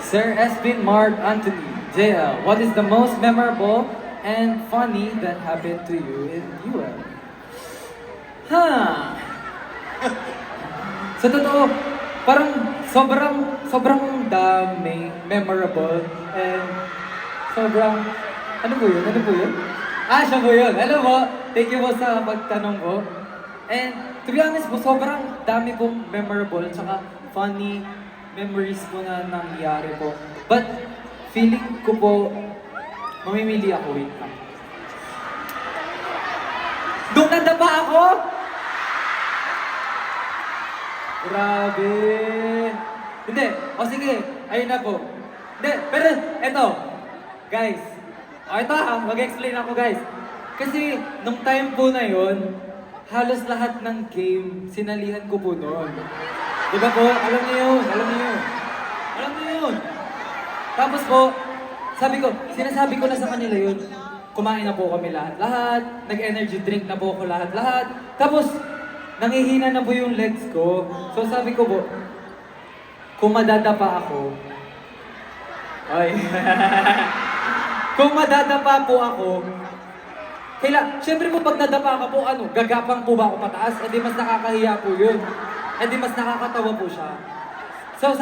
Sir Espin Mark Anthony, JL, what is the most memorable and funny that happened to you in UL? Huh. Sa totoo, parang sobrang daming memorable and sobrang, ano po yun? Ano po yun? Ah, siya po yun. Alam mo, thank you po sa pagtanong ko. And to be honest po, sobrang dami pong memorable tsaka funny memories po na nangyari po. But feeling ko po, mamimili ako, wait lang. Doon nadapa ako! Grabe! Hindi, o sige, ayun na po. Hindi, pero eto, guys. O ito ha, mag-explain ako guys. Kasi nung time po na yon, halos lahat ng game, sinalihan ko po noon. Diba po? Alam niyo yun, alam niyo yun. Alam niyo yun. Tapos po, sinasabi ko na sa kanila yun, kumain na po kami lahat-lahat, nag-energy drink na po ako lahat-lahat. Tapos, nangihina na po yung legs ko. So sabi ko po, kung madadapa ako, ay, kung madadapa po ako, syempre po pag nadapa ka po, gagapang po ba ako pataas? Eh di mas nakakahiya po yun. Eh di mas nakakatawa po siya. So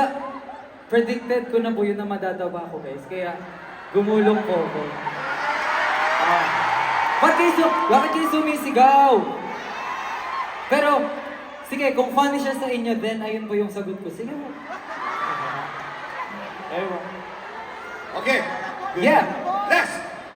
predicted ko na po yun na madadapa ako guys. Kaya gumulong po ako. Bakit kayo sumisigaw? Pero, sige, kung funny siya sa inyo, then ayun po yung sagot ko. Sige mo. Okay. Yeah. Next!